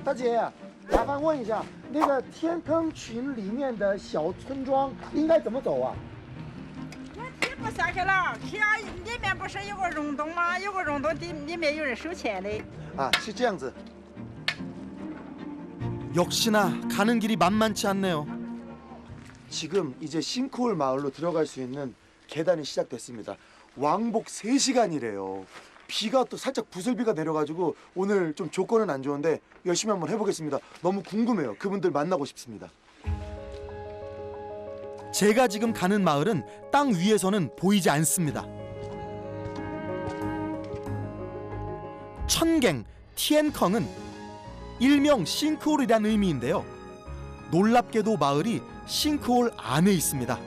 大姐，麻烦问一下，那个天坑群里面的小村庄应该怎么走啊？那铁不下去了，铁里面不是有个溶洞吗？有个溶洞里面有人收钱的。啊，是这样子。 역시나 가는 길이 만만치 않네요. 지금 이제 싱크홀 마을로 들어갈 수 있는 계단이 시작됐습니다. 왕복 3시간이래요. 비가 또 살짝 부슬비가 내려가지고 오늘 좀 조건은 안 좋은데 열심히 한번 해보겠습니다. 너무 궁금해요. 그분들 만나고 싶습니다. 제가 지금 가는 마을은 땅 위에서는 보이지 않습니다. 천갱, 티엔컹은 일명 싱크홀이란 의미인데요. 놀랍게도 마을이 싱크홀 안에 있습니다.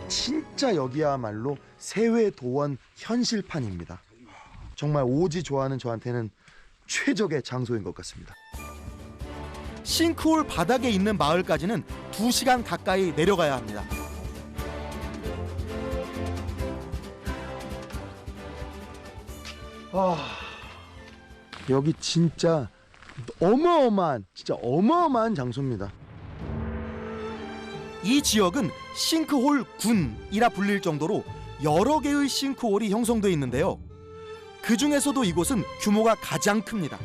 진짜 여기야말로 세외도원 현실판입니다. 정말 오지 좋아하는 저한테는 최적의 장소인 것 같습니다. 싱크홀 바닥에 있는 마을까지는 2시간 가까이 내려가야 합니다. 여기 진짜 어마어마한 장소입니다. 이 지역은 싱크홀 군이라 불릴 정도로 여러 개의 싱크홀이 형성돼 있는데요. 그 중에서도 이곳은 규모가 가장 큽니다.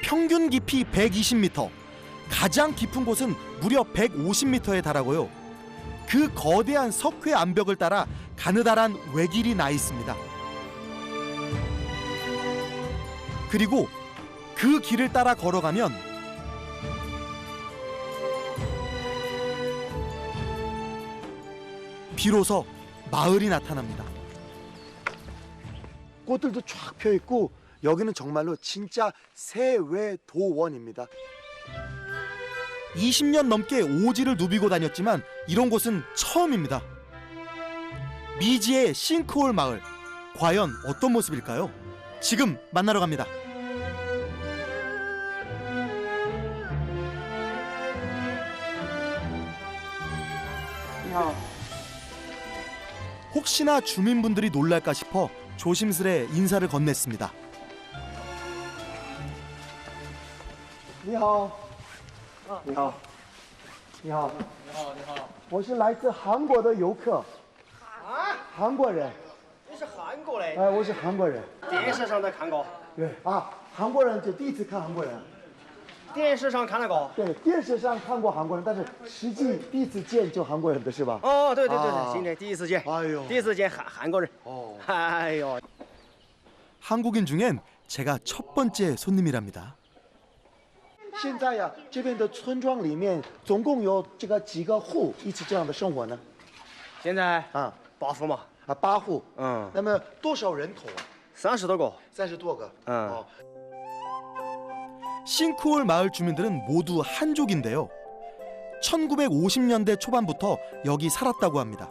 평균 깊이 120m, 가장 깊은 곳은 무려 150m에 달하고요. 그 거대한 석회 암벽을 따라 가느다란 외길이 나 있습니다. 그리고 그 길을 따라 걸어가면 비로소 마을이 나타납니다. 꽃들도 쫙 펴 있고 여기는 정말로 진짜 세외도원입니다. 20년 넘게 오지를 누비고 다녔지만 이런 곳은 처음입니다. 미지의 싱크홀 마을, 과연 어떤 모습일까요? 지금 만나러 갑니다. 혹시나 주민분들이 놀랄까 싶어 조심스레 인사를 건넸습니다. 你好，你好，你好，我是来自韩国的游客，韩国人，你是韩国的，哎，我是韩国人，电视上都看过，对啊，韩国人就第一次看韩国人，电视上看那个。对，电视上看过韩国人，但是实际第一次见就韩国人的是吧？哦，对对对啊对，今天第一次见，哎呦第一次见韩国人。哦，哎呦， 한국인 중엔 제가 첫 번째 손님이랍니다. 现在呀，这边的村庄里面总共有这个几个户一起这样的生活呢？现在啊8户嘛，啊，8户，嗯，那么多少人口啊30多个， ？30多个，嗯哦， 싱크홀 마을 주민들은 모두 한족인데요. 1950년대 초반부터 여기 살았다고 합니다.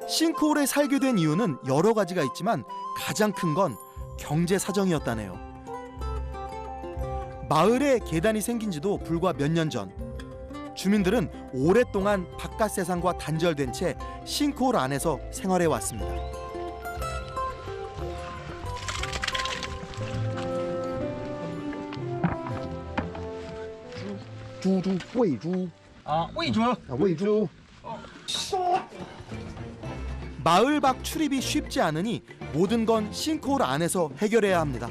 싱크홀에 살게 된 이유는 여러 가지가 있지만 가장 큰 건 경제 사정이었다네요. 마을에 계단이 생긴 지도 불과 몇 년 전. 주민들은 오랫동안 바깥 세상과 단절된 채 싱크홀 안에서 생활해 왔습니다. 猪喂猪啊，喂猪，啊，喂猪。 마을 밖 출입이 쉽지 않으니 모든 건 싱크홀 안에서 해결해야 합니다.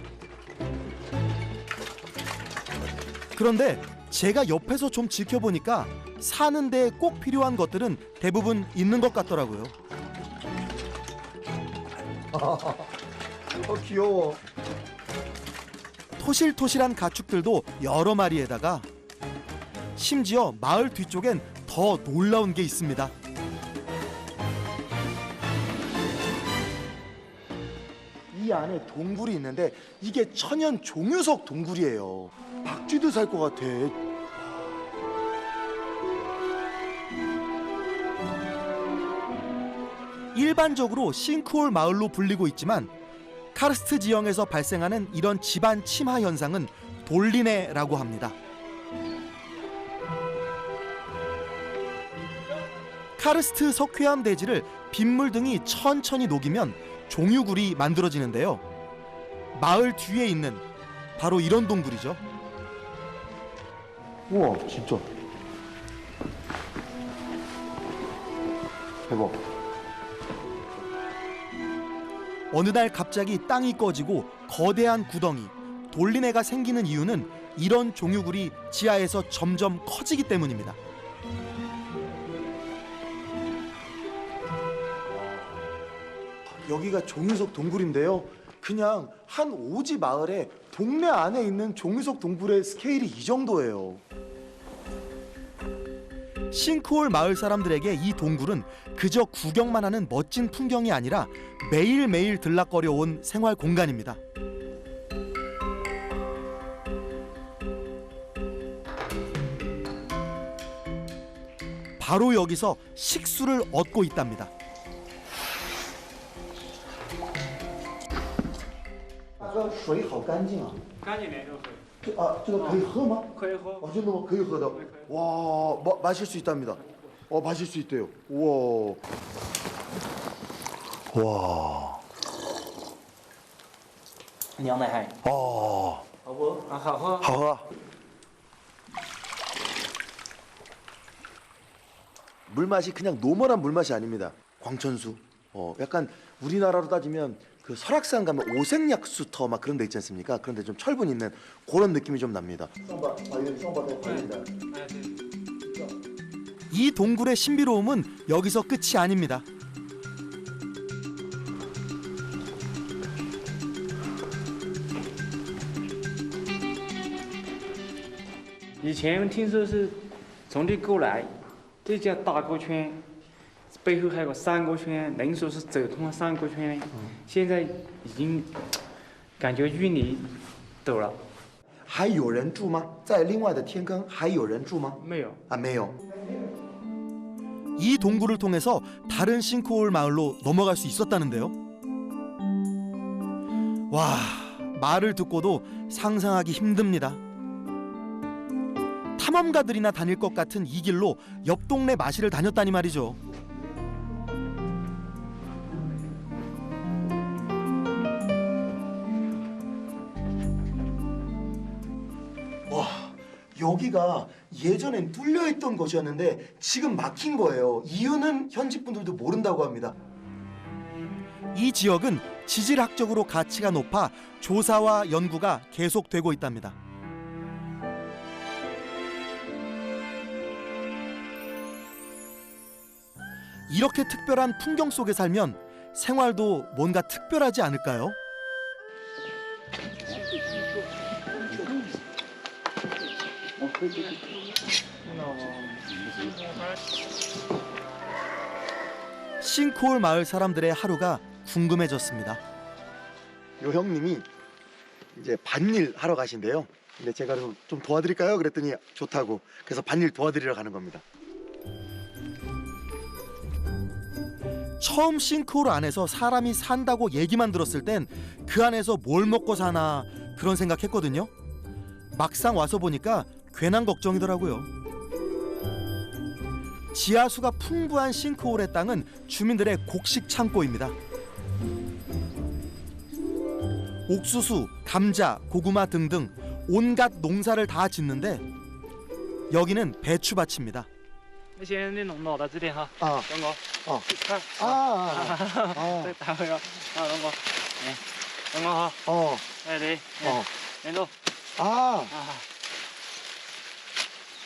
그런데 제가 옆에서 좀 지켜보니까 사는 데 꼭 필요한 것들은 대부분 있는 것 같더라고요. 귀여워. 토실토실한 가축들도 여러 마리에다가 심지어 마을 뒤쪽엔 더 놀라운 게 있습니다. 이 안에 동굴이 있는데 이게 천연 종유석 동굴이에요. 박쥐도 살 것 같아. 일반적으로 싱크홀 마을로 불리고 있지만 카르스트 지형에서 발생하는 이런 집안 침하 현상은 돌리네라고 합니다. 카르스트 석회암 대지를 빗물 등이 천천히 녹이면 종유굴이 만들어지는데요. 마을 뒤에 있는 바로 이런 동굴이죠. 우와, 진짜. 대박. 어느 날 갑자기 땅이 꺼지고 거대한 구덩이, 돌리네가 생기는 이유는 이런 종유굴이 지하에서 점점 커지기 때문입니다. 여기가 종유석 동굴인데요. 그냥 한 오지 마을에 동네 안에 있는 종유석 동굴의 스케일이 이 정도예요. 싱크홀 마을 사람들에게 이 동굴은 그저 구경만 하는 멋진 풍경이 아니라 매일매일 들락거려 온 생활 공간입니다. 바로 여기서 식수를 얻고 있답니다. 大哥，水好干净啊！干净点就可以。这个可以喝吗？可以喝。 真的吗？可以喝的。와, 마실 수 있답니다. 마실 수 있대요. 우와. 와. 娘奶海。 아, 好不？啊，好喝。好喝. 물맛이 그냥 노멀한 물맛이 아닙니다. 광천수. 약간 우리나라로 따지면 그 설악산 가면 오색약수터 막 그런 데 있지 않습니까? 그런데 좀 철분 있는 그런 느낌이 좀 납니다. 이 동굴의 신비로움은 여기서 끝이 아닙니다.以前听说是从这过来，这叫大沟圈，背后还有个三沟圈，人说是走通了三沟圈的，现在已经感觉淤泥陡了。还有人住吗？在另外的天坑还有人住吗？没有。没有。 이 동굴을 통해서 다른 싱크홀 마을로 넘어갈 수 있었다는데요. 와, 말을 듣고도 상상하기 힘듭니다. 탐험가들이나 다닐 것 같은 이 길로 옆 동네 마실을 다녔다니 말이죠. 와, 여기가 예전엔 뚫려있던 곳이었는데 지금 막힌 거예요. 이유는 현지 분들도 모른다고 합니다. 이 지역은 지질학적으로 가치가 높아 조사와 연구가 계속되고 있답니다. 이렇게 특별한 풍경 속에 살면 생활도 뭔가 특별하지 않을까요? 싱크홀 마을 사람들의 하루가 궁금해졌습니다. 요 형님이 이제 밭일 하러 가신대요. 근데 제가 좀 도와드릴까요? 그랬더니 좋다고. 그래서 밭일 도와드리러 가는 겁니다. 처음 싱크홀 안에서 사람이 산다고 얘기만 들었을 땐 그 안에서 뭘 먹고 사나 그런 생각했거든요. 막상 와서 보니까 괜한 걱정이더라고요. 지하수가 풍부한 싱크홀의 땅은 주민들의 곡식 창고입니다. 옥수수, 감자, 고구마 등등 온갖 농사를 다 짓는데 여기는 배추밭입니다. 那些那种老的这点哈，啊杨哥，啊看，这打回来，杨哥，哎，杨哥好， 哎对，连住，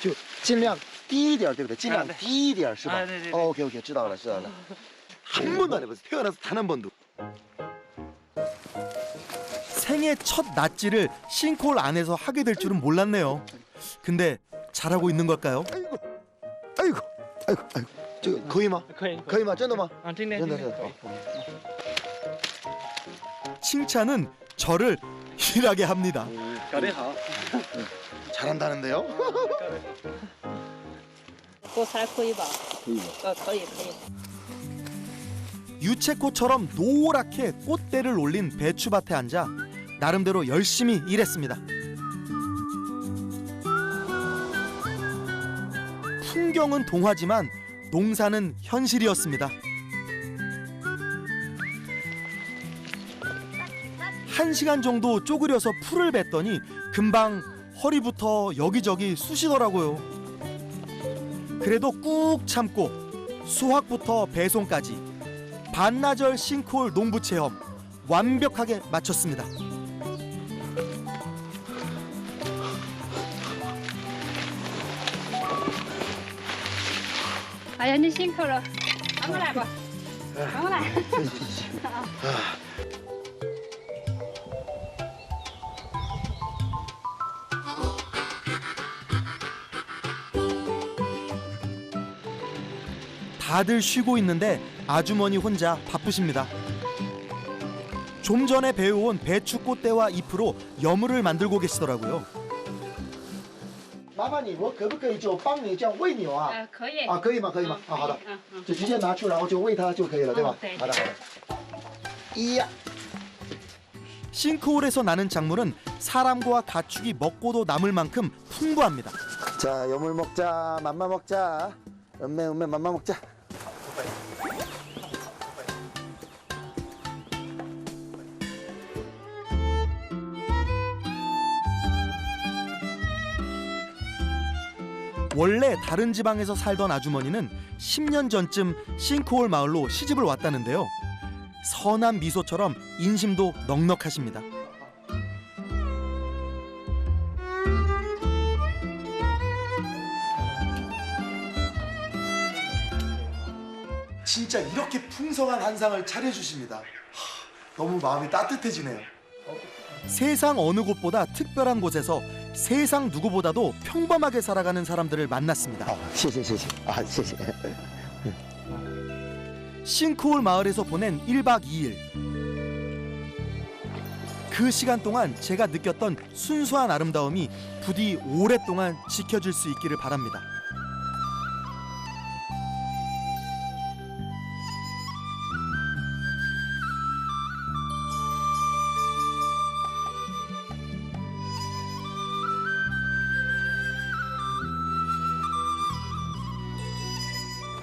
就尽量低一点，对不对？尽量对低一点，是吧？对。 OK， 知道了。한 번도 안 해봤어요. 태어나서 단 한 번도. 생애 첫 낫지를 싱크홀 안에서 하게 될 줄은 몰랐네요. 근데 잘하고 있는 걸까요? 아이고. 这个可以吗？可以吗？真的吗？真的。 칭찬은 저를 일하게 합니다. 搞得好， 잘한다는데요? 做菜可以吧？可以。 유채꽃처럼 노랗게 꽃대를 올린 배추밭에 앉아 나름대로 열심히 일했습니다. 풍경은 동화지만 농사는 현실이었습니다. 1시간 정도 쪼그려서 풀을 뱉더니 금방 허리부터 여기저기 쑤시더라고요. 그래도 꾹 참고 수확부터 배송까지 반나절 싱크홀 농부 체험 완벽하게 마쳤습니다.哎呀，你辛苦了，赶过来吧，赶过来。 다들 쉬고 있는데 아주머니 혼자 바쁘십니다. 좀 전에 배워온 배추 꽃대와 잎으로 여물을 만들고 계시더라고요. 麻烦你，我可不可以就帮你这样喂牛啊？可以。啊，可以吗？可以吗？啊，好的，就直接拿出，然后就喂它就可以了，对吧？对好的，好的。이야. 싱크홀에서 나는 작물은 사람과 가축이 먹고도 남을 만큼 풍부합니다. 자, 여물 먹자, 맘마 먹자. 음메 맘마 먹자. 원래 다른 지방에서 살던 아주머니는 10년 전쯤 싱크홀 마을로 시집을 왔다는데요. 선한 미소처럼 인심도 넉넉하십니다. 진짜 이렇게 풍성한 한상을 차려주십니다. 너무 마음이 따뜻해지네요. 세상 어느 곳보다 특별한 곳에서 세상 누구보다도 평범하게 살아가는 사람들을 만났습니다. 谢谢谢谢啊，谢谢。 싱크홀 마을에서 보낸 1박 2일. 그 시간 동안 제가 느꼈던 순수한 아름다움이 부디 오랫동안 지켜질 수 있기를 바랍니다.